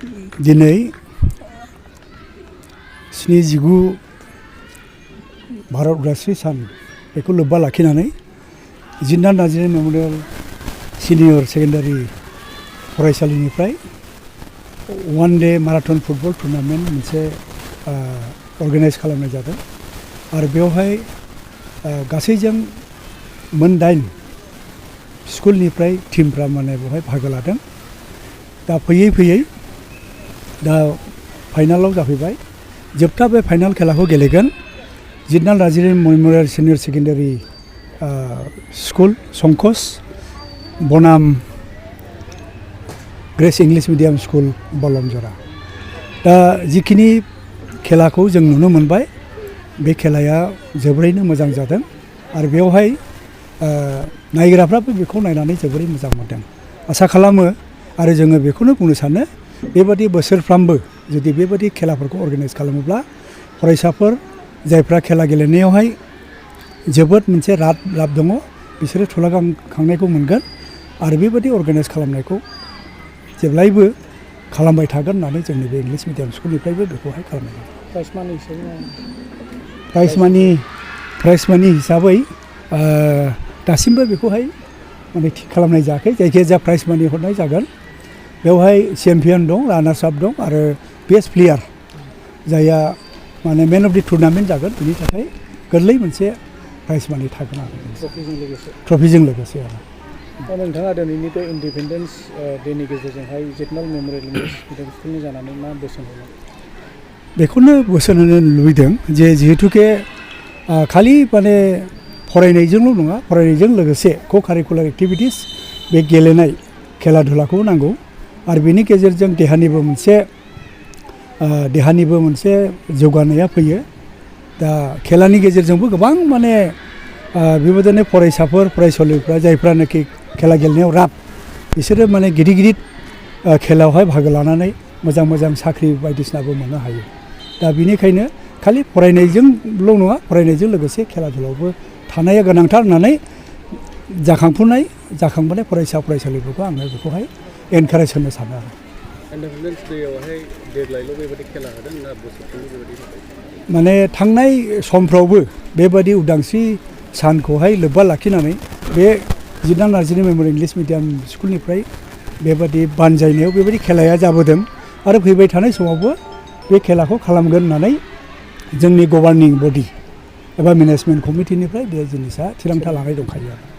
दिनै 79 भारत उदांस्रि सान बेखौ लोब्बा लाखिनानै जिन्ना नार्जारि मेम'रियेल सिनियर सेकेन्डारि फरायसालिनिफ्राय one day marathon football tournament मोनसे अर्गानाइज खालामनाय जादों आरो बेवहाय गासैजों मोन 8 स्कुलनिफ्राय टीमफ्रा माने बेवहाय बाहागो लादों। दा फैयै फैयै दा फाइनालाव जाफैबाय। जोबथा बे फाइनाल खेलाखौ गेलेगोन जिन्ना Narzary memorial senior secondary school संकस बनाम ग्रेस इंलिश मीडियम स्कुल बलमजरा। दा जिखिनि खेलाखौ जों नुनो मोनबाय बे खेलाया जोबोरैनो मोजां जादों आरो बेवहाय नायग्राफ्राबो बेखौ नायनानै जोबोरै मोजां मोनदों। आसा खालामो आरो जोङो बेखौनो बुंनो सानो बेबादि बोसोरफ्रामबो जुदि बेबादि खेलाफोरखौ अर्गानाइज खालामोब्ला फरायसाफोर जायफ्रा खेला गेलेनायावहाय जोबोद मोनसे लाब दङ बिसोरो थुलुंगाखांनायखौ मोनगोन आरो बेबादि अर्गानाइज खालामनायखौ जेब्लायबो खालामबाय थागोन होननानै जोंनि बे इंलिश मिडियाम स्कुलनिफ्रायबो बेखौहाय खालामनाय जादों। प्राइज मानि हिसाबै दासिमबो बेखौहाय माने थिग खालामनाय जायाखै। जायखिजाया प्राइज मानि हरनाय जागोन। बेवहाय चेम्पियन दं, रानार्स आप दं आरो बेस्ट प्लेयार जायहा माने मेन अफ दि टुर्नामेन्ट जागोन बिनि थाखाय गोरलै मोनसे प्राइज मानि थागोन आरो ट्रफिजों लोगोसे आरो नोंथाङा दिनैनि बे इन्डिपेन्डेन्स डेनि गेजेरजोंहाय जेटनाल मेम'रियेल इंलिश मिडियाम स्कुलनि जानानै मा बोसोन होनो? बेखौनो बोसोन होनो लुबैदों जे जिहेतुके खालि माने फरायनायजोंल' नङा, फरायनायजों लोगोसे को कारिकुलार एक्टिभिटिस बे गेलेनाय खेला धुलाखौ नांगौ आरो बेनि गेजेरजों देहानिबो मोनसे जौगानाया फैयो। दा खेलानि गेजेरजोंबो गोबां माने बेबायदिनो फरायसाफोर फरायसुलिफ्रा जायफ्रानाखि खेला गेलेनायाव राब बिसोरो माने गिदिर गिदिर खेलायावहाय बाहागो लानानै मोजां मोजां साख्रि बायदिसिनाबो मोननो हायो। दा बिनिखायनो खालि फरायनायजोंल' नङा, फरायनायजों लोगोसे खेला धुलायावबो थानाया गोनांथार होननानै जाखांबोनाय फरायसा फरायसुलिफोरखौ आङो बेखौहाय एनकारेज होनो सानो आरो। इन्डिपेन्डेन्स डेआवहाय देग्लायल' बेबायदि खेला होदों ना बोसोरफ्रोमबो बेबायदि? माने थांनाय समफ्रावबो बेबादि उदांस्रि सानखौहाय लोब्बा लाखिनानै बे जिन्ना नार्जारि मेम'रियेल इंलिश मिडियाम स्कुलनिफ्राय बेबादि बानजायनायाव बेबायदि खेलाया जाबोदों आरो फैबाय थानाय समावबो बे खेलाखौ खालामगोन होननानै जोंनि गभार्निं बडि एबा मेनेजमेन्ट कमिटिनिफ्राय बे जिनिसा थिरांथा लानाय दंखायो आरो।